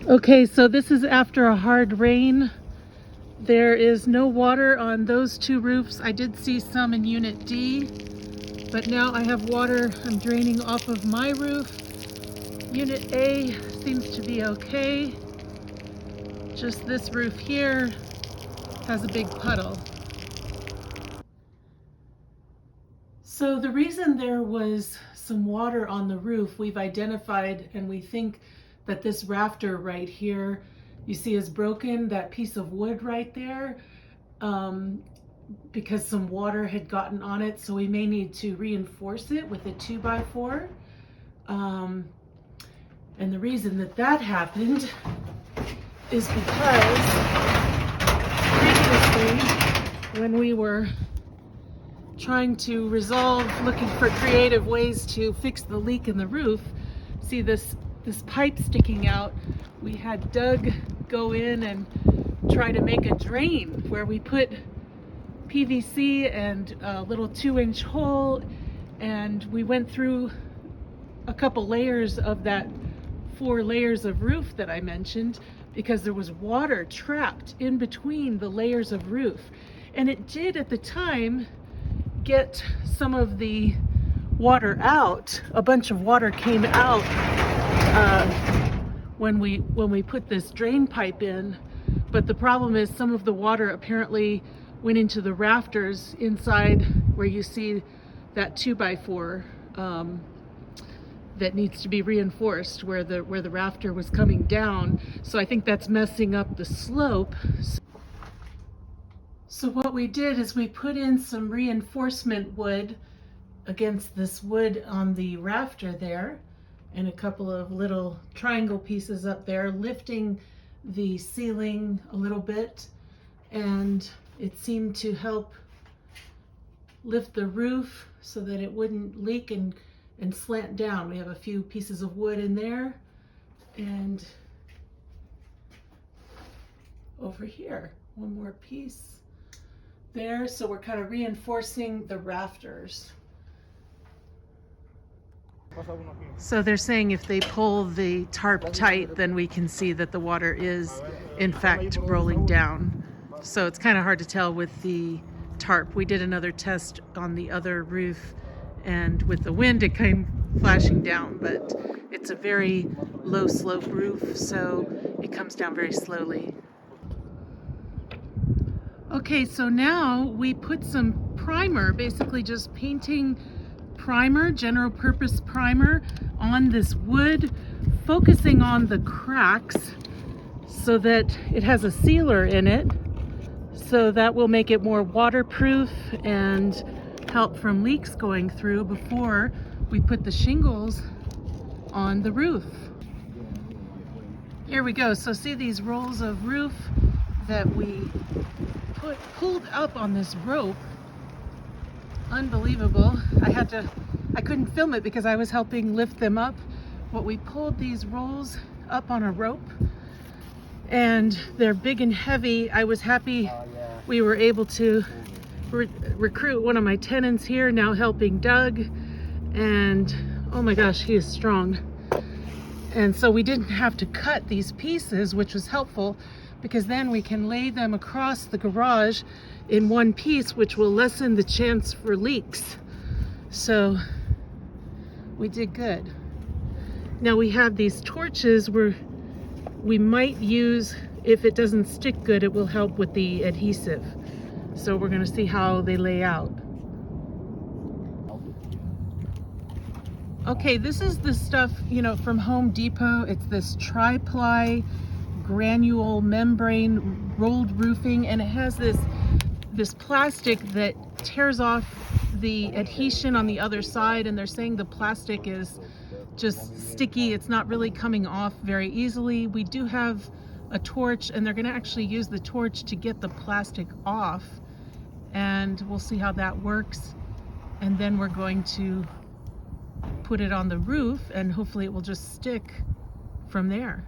Okay, so this is after a hard rain. There is no water on those two roofs. I did see some in Unit D, but now I have water I'm draining off of my roof. Unit A seems to be okay. Just this roof here has a big puddle. So the reason there was some water on the roof, we've identified, and we think that this rafter right here, you see, is broken, that piece of wood right there, because some water had gotten on it. So we may need to reinforce it with a 2x4. And the reason that that happened is because previously, when we were trying to looking for creative ways to fix the leak in the roof, see this pipe sticking out, we had Doug go in and try to make a drain where we put PVC and a little 2-inch hole, and we went through a couple layers of that 4 layers of roof that I mentioned, because there was water trapped in between the layers of roof. And it did at the time get some of the water out. A bunch of water came out when we put this drain pipe in, but the problem is some of the water apparently went into the rafters inside where you see that 2x4 that needs to be reinforced, where the rafter was coming down. So I think that's messing up the slope. So what we did is we put in some reinforcement wood against this wood on the rafter there, and a couple of little triangle pieces up there, lifting the ceiling a little bit, and it seemed to help lift the roof so that it wouldn't leak and slant down. We have a few pieces of wood in there, and over here, one more piece there. So we're kind of reinforcing the rafters. So they're saying if they pull the tarp tight, then we can see that the water is in fact rolling down. So it's kind of hard to tell with the tarp. We did another test on the other roof, and with the wind it came flashing down, but it's a very low slope roof, so it comes down very slowly. Okay, so now we put some primer, basically just painting primer, general purpose primer, on this wood, focusing on the cracks so that it has a sealer in it, so that will make it more waterproof and help from leaks going through before we put the shingles on the roof. Here we go. So see these rolls of roof that we pulled up on this rope. Unbelievable. I couldn't film it because I was helping lift them up, but we pulled these rolls up on a rope, and they're big and heavy. I was happy we were able to recruit one of my tenants here, now helping Doug, and oh my gosh, he is strong. And so we didn't have to cut these pieces, which was helpful, because then we can lay them across the garage in one piece, which will lessen the chance for leaks. So we did good. Now we have these torches where we might use, if it doesn't stick good, it will help with the adhesive. So we're going to see how they lay out. Okay, this is the stuff, from Home Depot. It's this tri-ply granule membrane rolled roofing, and it has this plastic that tears off the adhesion on the other side, and they're saying the plastic is just sticky. It's not really coming off very easily. We do have a torch, and they're going to actually use the torch to get the plastic off, and we'll see how that works. And then we're going to put it on the roof, and hopefully it will just stick from there.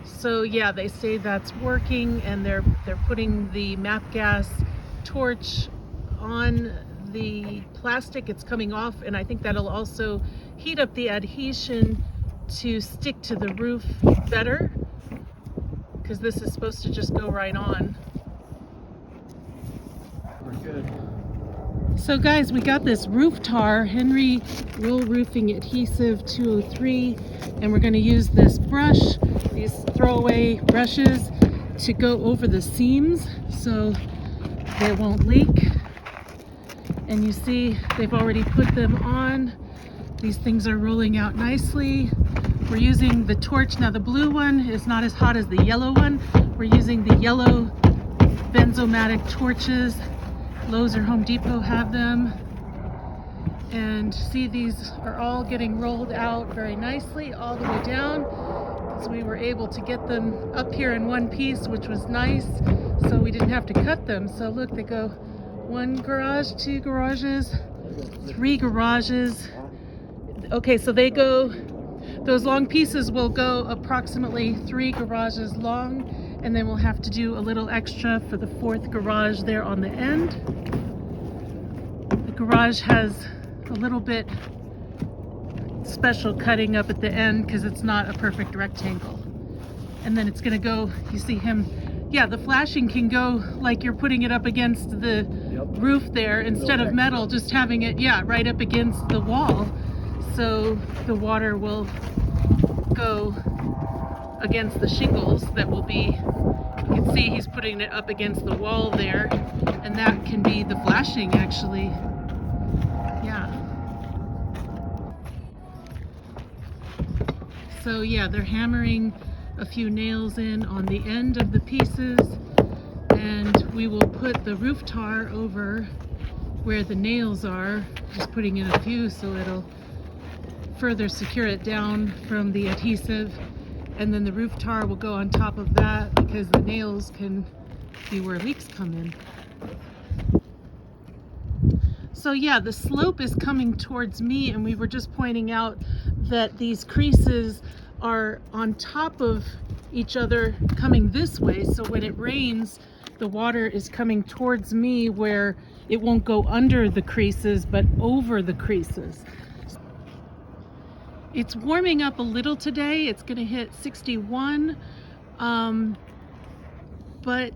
So yeah, they say that's working, and they're putting the MAP gas torch on the plastic. It's coming off, and I think that'll also heat up the adhesion to stick to the roof better, because this is supposed to just go right on. We're good. So guys, we got this roof tar, Henry Roll Roofing Adhesive 203, and we're going to use this brush, these throwaway brushes, to go over the seams so they won't leak. And you see they've already put them on. These things are rolling out nicely. We're using the torch. Now the blue one is not as hot as the yellow one. We're using the yellow benzomatic torches. Lowe's or Home Depot have them. And see, these are all getting rolled out very nicely all the way down, because we were able to get them up here in one piece, which was nice, so we didn't have to cut them. So look, they go 1 garage, 2 garages, 3 garages. Okay, so they go, those long pieces will go approximately 3 garages long, and then we'll have to do a little extra for the 4th garage there on the end. The garage has a little bit special cutting up at the end because it's not a perfect rectangle. And then it's gonna go, you see him, yeah, the flashing can go like you're putting it up against the roof there, instead of metal, just having it, yeah, right up against the wall. So the water will go against the shingles that will be, you can see he's putting it up against the wall there, and that can be the flashing actually. Yeah. So yeah, they're hammering a few nails in on the end of the pieces, and we will put the roof tar over where the nails are, just putting in a few so it'll further secure it down from the adhesive. And then the roof tar will go on top of that, because the nails can be where leaks come in. So yeah, the slope is coming towards me, and we were just pointing out that these creases are on top of each other coming this way. So when it rains, the water is coming towards me where it won't go under the creases, but over the creases. It's warming up a little today. It's going to hit 61, but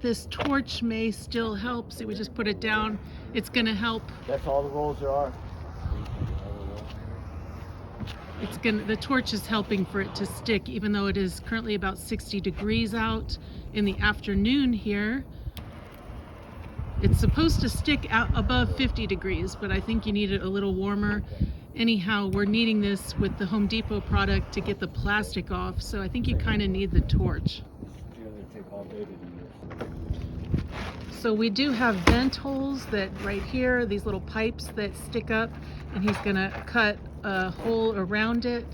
this torch may still help. See, we just put it down. It's going to help. That's all the rolls there are. The torch is helping for it to stick, even though it is currently about 60 degrees out in the afternoon here. It's supposed to stick out above 50 degrees, but I think you need it a little warmer. Anyhow, we're needing this with the Home Depot product to get the plastic off, so I think you kind of need the torch. So we do have vent holes that right here, these little pipes that stick up, and he's gonna cut a hole around it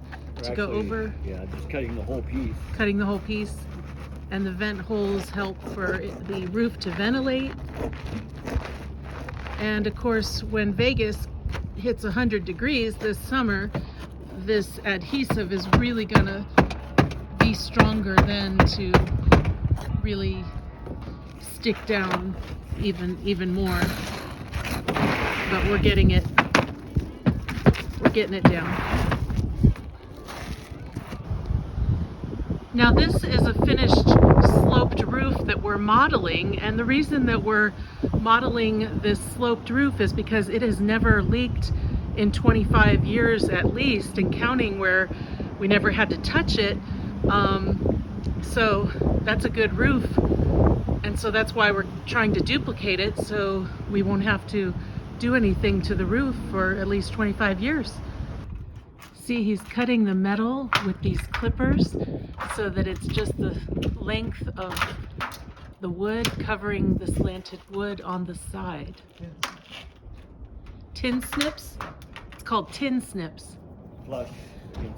to go over. Yeah, just cutting the whole piece. Cutting the whole piece. And the vent holes help for the roof to ventilate. And of course, when Vegas hits 100 degrees this summer, this adhesive is really gonna be stronger then to really stick down even more. But we're getting it down. Now this is a finished sloped roof that we're modeling, and the reason that we're modeling this sloped roof is because it has never leaked in 25 years at least, and counting, where we never had to touch it. So that's a good roof, and so that's why we're trying to duplicate it, so we won't have to do anything to the roof for at least 25 years. See, he's cutting the metal with these clippers so that it's just the length of the wood covering the slanted wood on the side. Tin snips? It's called tin snips. Flush.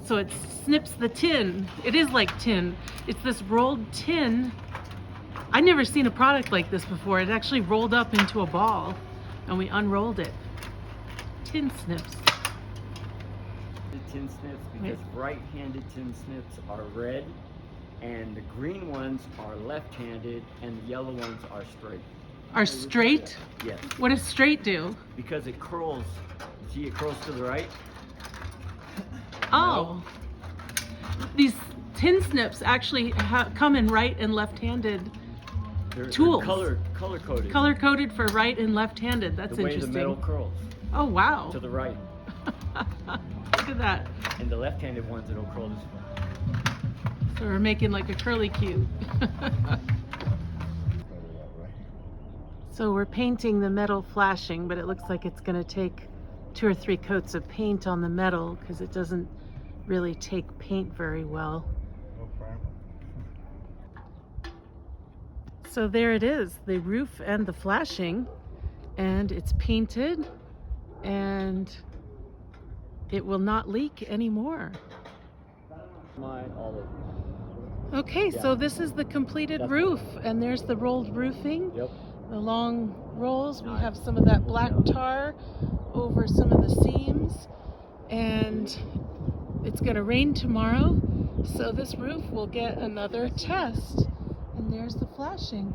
So it snips the tin. It is like tin. It's this rolled tin. I'd never seen a product like this before. It actually rolled up into a ball, and we unrolled it. Tin snips. Tin snips, because right-handed tin snips are red, and the green ones are left-handed, and the yellow ones are straight. Are straight? Yes. What does straight do? Because it curls. See, it curls to the right. Oh. these tin snips actually come in right and left-handed They're tools. color coded. Color coded for right and left-handed. That's the way interesting. the metal curls Oh wow. to the right, Look at that. and the left-handed ones it'll curl this way. So we're making like a curly cue. So we're painting the metal flashing, but it looks like it's going to take 2 or 3 coats of paint on the metal because it doesn't really take paint very well. So there it is, the roof and the flashing, and it's painted and it will not leak anymore. Okay, so this is the completed roof, and there's the rolled roofing. Yep. The long rolls. We have some of that black tar over some of the seams, and it's going to rain tomorrow, so this roof will get another test. And there's the flashing.